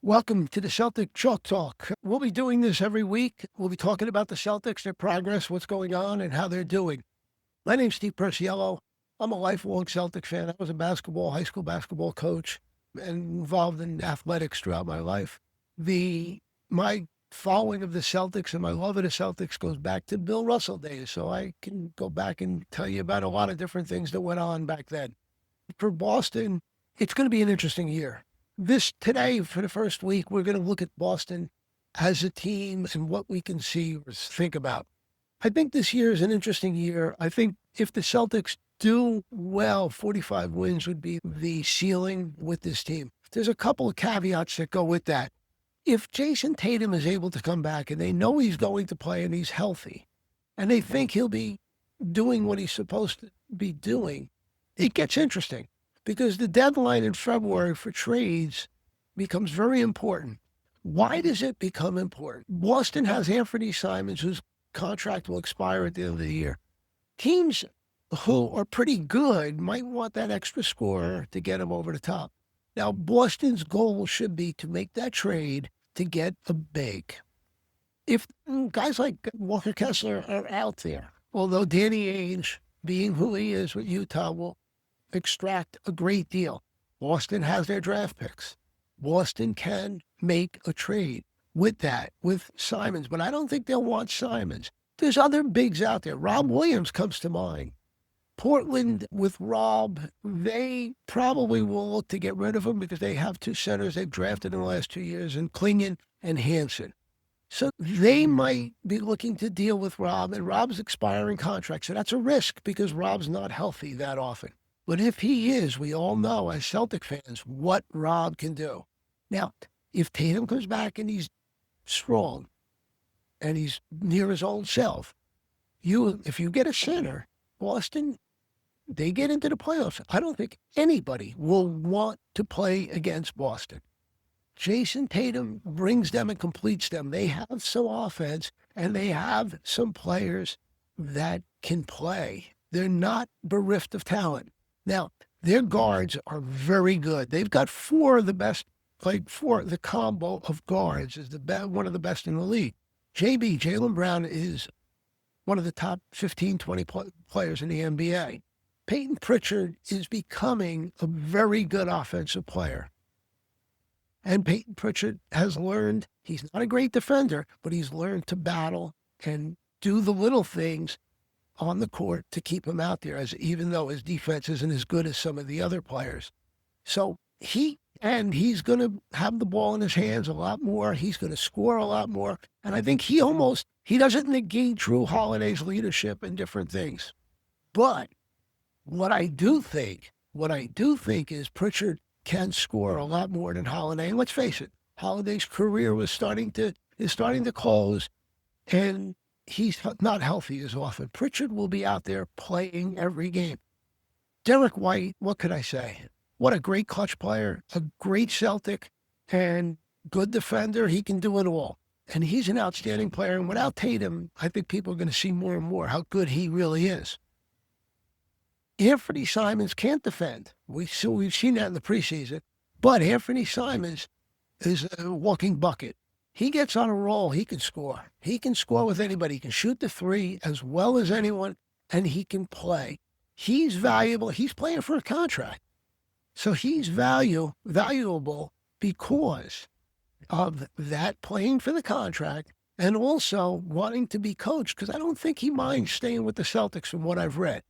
Welcome to the Celtic Chalk Talk. We'll be doing this every week. We'll be talking about the Celtics, their progress, what's going on, and how they're doing. My name's Steve Preciello. I'm a lifelong Celtic fan. I was a high school basketball coach and involved in athletics throughout my life. My following of the Celtics and my love of the Celtics goes back to Bill Russell days, so I can go back and tell you about a lot of different things that went on back then. For Boston, it's going to be an interesting year. Today, for the first week, we're going to look at Boston as a team and what we can see or think about. I think this year is an interesting year. I think if the Celtics do well, 45 wins would be the ceiling with this team. There's a couple of caveats that go with that. If Jason Tatum is able to come back and they know he's going to play and he's healthy, and they think he'll be doing what he's supposed to be doing, it gets interesting. Because the deadline in February for trades becomes very important. Why does it become important? Boston has Anthony Simons, whose contract will expire at the end of the year. Teams who are pretty good might want that extra scorer to get him over the top. Now, Boston's goal should be to make that trade to get a big. If guys like Walker Kessler are out there, although Danny Ainge, being who he is with Utah, will extract a great deal. Boston has their draft picks. Boston can make a trade with Simons, but I don't think they'll want Simons. There's other bigs out there. Rob Williams comes to mind. Portland with Rob, they probably will look to get rid of him because they have two centers they've drafted in the last 2 years, in Klingon and Hansen. So they might be looking to deal with Rob, and Rob's expiring contract. So that's a risk because Rob's not healthy that often. But if he is, we all know as Celtic fans what Rob can do. Now, if Tatum comes back and he's strong and he's near his old self, if you get a center, Boston, they get into the playoffs. I don't think anybody will want to play against Boston. Jason Tatum brings them and completes them. They have some offense and they have some players that can play. They're not bereft of talent. Now, their guards are very good. They've got four of the best, the combo of guards is one of the best in the league. Jaylen Brown is one of the top 15, 20 players in the NBA. Peyton Pritchard is becoming a very good offensive player. And Peyton Pritchard has learned, he's not a great defender, but he's learned to battle and do the little things on the court to keep him out there, even though his defense isn't as good as some of the other players. So he's going to have the ball in his hands a lot more. He's going to score a lot more. And I think he doesn't negate Drew Holiday's leadership and different things. But what I do think is Pritchard can score a lot more than Holiday. And let's face it, Holiday's career is starting to close, and he's not healthy as often. Pritchard will be out there playing every game. Derek White, what could I say? What a great clutch player, a great Celtic, and good defender. He can do it all. And he's an outstanding player. And without Tatum, I think people are going to see more and more how good he really is. Anthony Simons can't defend. We've seen that in the preseason. But Anthony Simons is a walking bucket. He gets on a roll, he can score. He can score with anybody. He can shoot the three as well as anyone, and he can play. He's valuable. He's playing for a contract. So he's valuable because of that, playing for the contract and also wanting to be coached, because I don't think he minds staying with the Celtics from what I've read.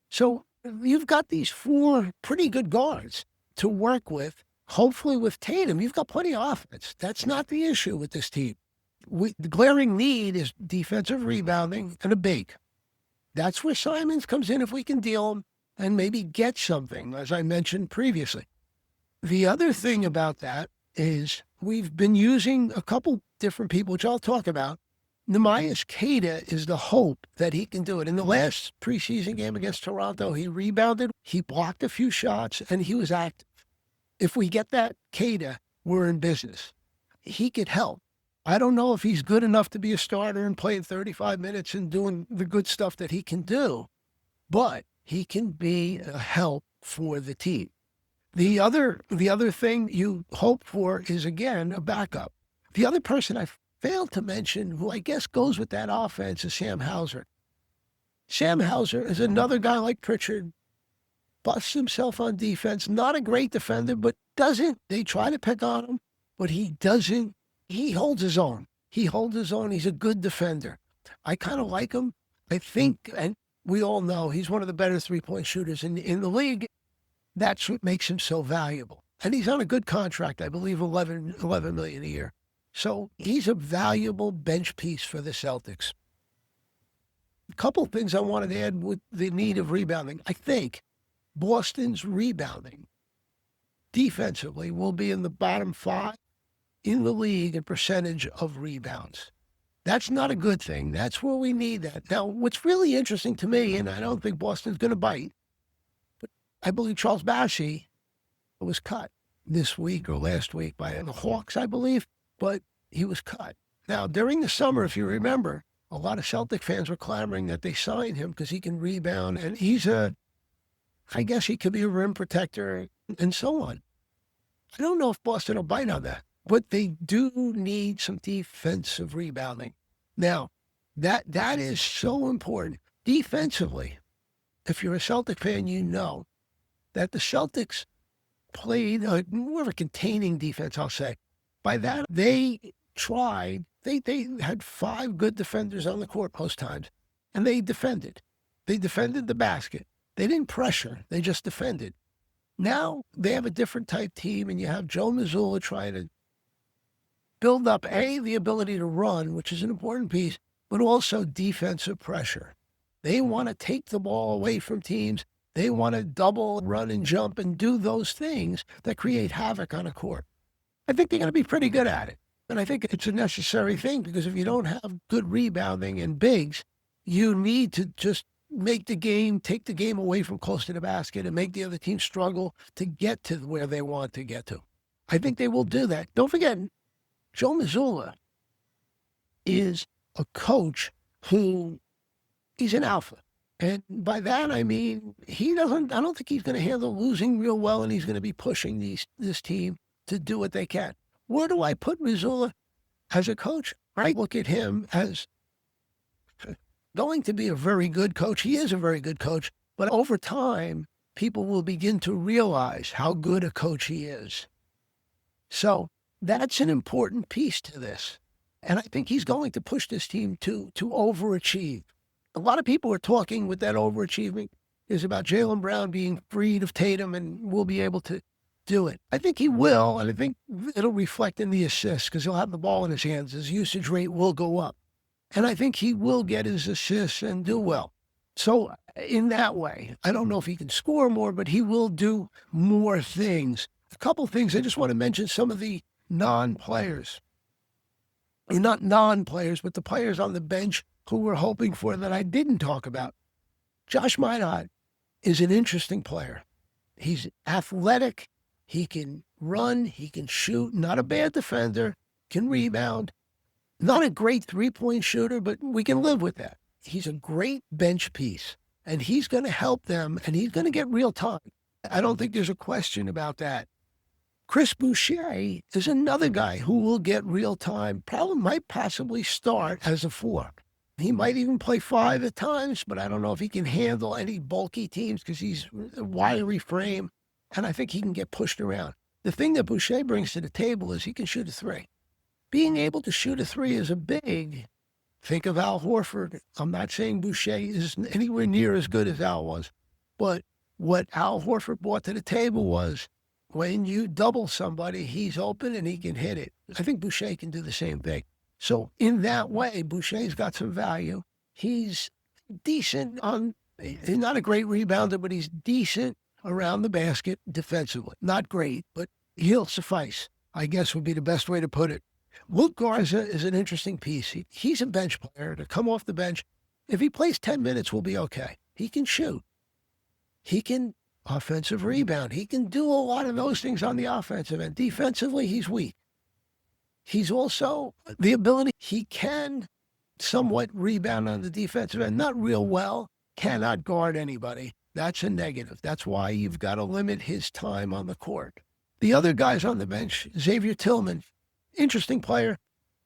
So you've got these four pretty good guards to work with. Hopefully with Tatum, you've got plenty of offense. That's not the issue with this team. The glaring need is defensive rebounding and a big. That's where Simons comes in if we can deal him and maybe get something, as I mentioned previously. The other thing about that is we've been using a couple different people, which I'll talk about. Nemias Queta is the hope that he can do it. In the last preseason game against Toronto, he rebounded, he blocked a few shots, and he was active. If we get that Queta, we're in business. He could help. I don't know if he's good enough to be a starter and playing 35 minutes and doing the good stuff that he can do, but he can be a help for the team. The other thing you hope for is, again, a backup. The other person I failed to mention, who I guess goes with that offense, is Sam Hauser. Sam Hauser is another guy like Pritchard, busts himself on defense. Not a great defender, but doesn't. They try to pick on him, but he doesn't. He holds his own. He holds his own. He's a good defender. I kind of like him. I think, and we all know he's one of the better three-point shooters in the league. That's what makes him so valuable. And he's on a good contract, I believe, $11 million a year. So he's a valuable bench piece for the Celtics. A couple of things I wanted to add with the need of rebounding. I think Boston's rebounding defensively will be in the bottom 5 in the league in percentage of rebounds. That's not a good thing. That's where we need that. Now, what's really interesting to me, and I don't think Boston's going to bite, but I believe Charles Bassey was cut this week or last week by the Hawks, I believe, but he was cut. Now, during the summer, if you remember, a lot of Celtic fans were clamoring that they sign him because he can rebound, and I guess he could be a rim protector and so on. I don't know if Boston will bite on that, but they do need some defensive rebounding. Now, that is so important. Defensively, if you're a Celtic fan, you know that the Celtics played more of a containing defense, I'll say. By that, they had 5 good defenders on the court most times, and they defended. They defended the basket. They didn't pressure. They just defended. Now they have a different type team, and you have Joe Mazzulla trying to build up, the ability to run, which is an important piece, but also defensive pressure. They want to take the ball away from teams. They want to double, run, and jump and do those things that create havoc on a court. I think they're going to be pretty good at it. And I think it's a necessary thing because if you don't have good rebounding and bigs, you need to just take the game away from close to the basket and make the other team struggle to get to where they want to get to. I think they will do that. Don't forget, Joe Mazzulla is a coach who he's an alpha. And by that, I mean, I don't think he's going to handle losing real well, and he's going to be pushing this team to do what they can. Where do I put Mazzulla as a coach? I look at him as going to be a very good coach. He is a very good coach, but over time, people will begin to realize how good a coach he is. So that's an important piece to this. And I think he's going to push this team to overachieve. A lot of people are talking with that overachieving is about Jaylen Brown being freed of Tatum and will be able to do it. I think he will, and I think it'll reflect in the assists because he'll have the ball in his hands. His usage rate will go up. And I think he will get his assists and do well. So in that way, I don't know if he can score more, but he will do more things. A couple things, I just want to mention some of the non-players. Not non-players, but the players on the bench who we're hoping for that I didn't talk about. Josh Minot is an interesting player. He's athletic. He can run. He can shoot. Not a bad defender. Can rebound. Not a great three-point shooter, but we can live with that. He's a great bench piece, and he's going to help them, and he's going to get real time. I don't think there's a question about that. Chris Boucher is another guy who will get real time, probably might possibly start as a 4. He might even play 5 at times, but I don't know if he can handle any bulky teams because he's a wiry frame, and I think he can get pushed around. The thing that Boucher brings to the table is he can shoot a 3. Being able to shoot a 3 is a big. Think of Al Horford. I'm not saying Boucher is anywhere near as good as Al was, but what Al Horford brought to the table was when you double somebody, he's open and he can hit it. I think Boucher can do the same thing. So in that way, Boucher's got some value. He's decent he's not a great rebounder, but he's decent around the basket defensively. Not great, but he'll suffice, I guess would be the best way to put it. Luke Garza is an interesting piece. He's a bench player to come off the bench. If he plays 10 minutes, we'll be okay. He can shoot. He can offensive rebound. He can do a lot of those things on the offensive end. Defensively, he's weak. He's also the ability, he can somewhat rebound on the defensive end. Not real well, cannot guard anybody, That's a negative. That's why you've got to limit his time on the court. The other guys on the bench, Xavier Tillman, interesting player.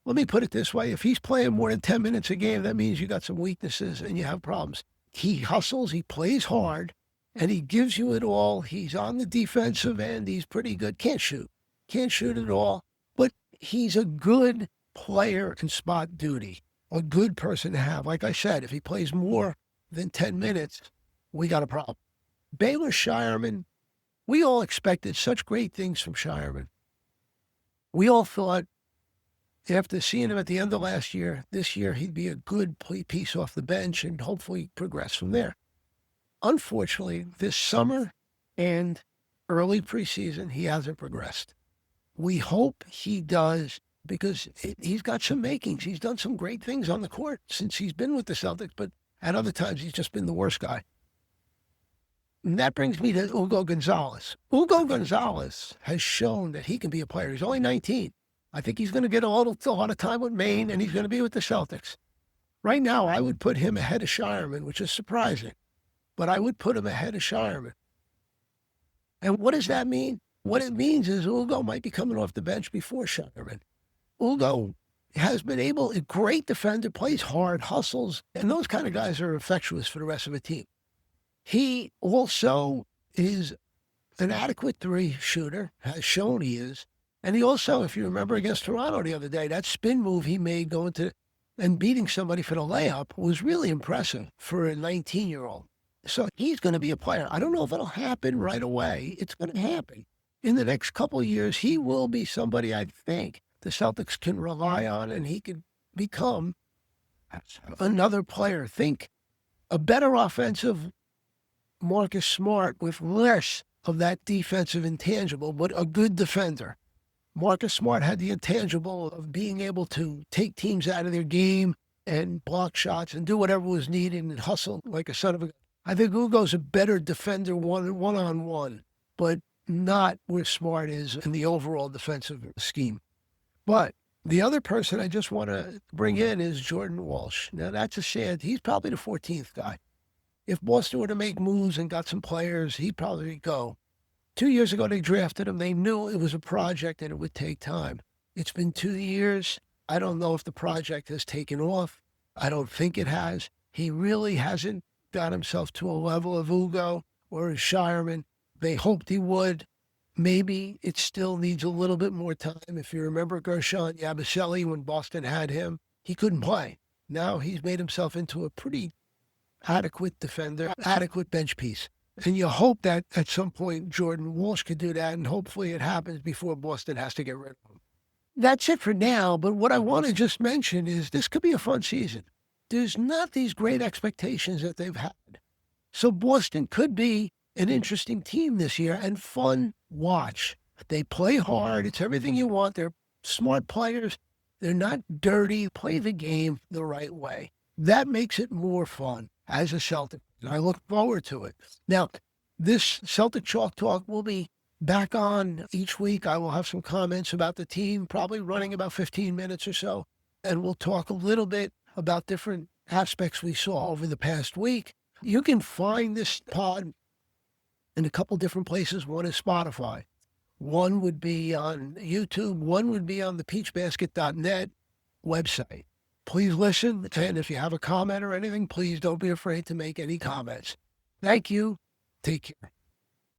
Let me put it this way. If he's playing more than 10 minutes a game, that means you got some weaknesses and you have problems. He hustles, he plays hard, and he gives you it all. He's on the defensive end. He's pretty good. Can't shoot. Can't shoot at all. But he's a good player in spot duty. A good person to have. Like I said, if he plays more than 10 minutes, we got a problem. Baylor Shireman, we all expected such great things from Shireman. We all thought after seeing him at the end of last year, this year he'd be a good piece off the bench and hopefully progress from there. Unfortunately, this summer and early preseason, he hasn't progressed. We hope he does because he's got some makings. He's done some great things on the court since he's been with the Celtics, but at other times he's just been the worst guy. And that brings me to Hugo Gonzalez. Hugo Gonzalez has shown that he can be a player. He's only 19. I think he's going to get a lot of time with Maine, and he's going to be with the Celtics. Right now, I would put him ahead of Shireman, which is surprising, but I would put him ahead of Shireman. And what does that mean? What it means is Hugo might be coming off the bench before Shireman. Hugo has been a great defender, plays hard, hustles, and those kind of guys are infectious for the rest of the team. He also is an adequate three shooter, has shown he is. And he also, if you remember against Toronto the other day, that spin move he made going to and beating somebody for the layup was really impressive for a 19-year-old. So he's going to be a player. I don't know if it'll happen right away. It's going to happen. In the next couple of years, he will be somebody I think the Celtics can rely on, and he could become another player. Think a better offensive Marcus Smart with less of that defensive intangible, but a good defender. Marcus Smart had the intangible of being able to take teams out of their game and block shots and do whatever was needed and hustle like a son of a... I think Hugo's a better defender one-on-one, but not where Smart is in the overall defensive scheme. But the other person I just want to bring in is Jordan Walsh. Now, that's a sad... He's probably the 14th guy. If Boston were to make moves and got some players, he'd probably go. 2 years ago, they drafted him. They knew it was a project and it would take time. It's been 2 years. I don't know if the project has taken off. I don't think it has. He really hasn't got himself to a level of Hugo or Shireman. They hoped he would. Maybe it still needs a little bit more time. If you remember Gershon Yabusele, when Boston had him, he couldn't play. Now he's made himself into a pretty adequate defender, adequate bench piece. And you hope that at some point Jordan Walsh could do that, and hopefully it happens before Boston has to get rid of him. That's it for now, but what I want to just mention is this could be a fun season. There's not these great expectations that they've had. So Boston could be an interesting team this year and fun watch. They play hard. It's everything you want. They're smart players. They're not dirty. Play the game the right way. That makes it more fun as a Celtic. I look forward to it. Now, this Celtic Chalk Talk will be back on each week. I will have some comments about the team, probably running about 15 minutes or so. And we'll talk a little bit about different aspects we saw over the past week. You can find this pod in a couple different places. One is Spotify. One would be on YouTube. One would be on the peachbasket.net website. Please listen, and if you have a comment or anything, please don't be afraid to make any comments. Thank you. Take care.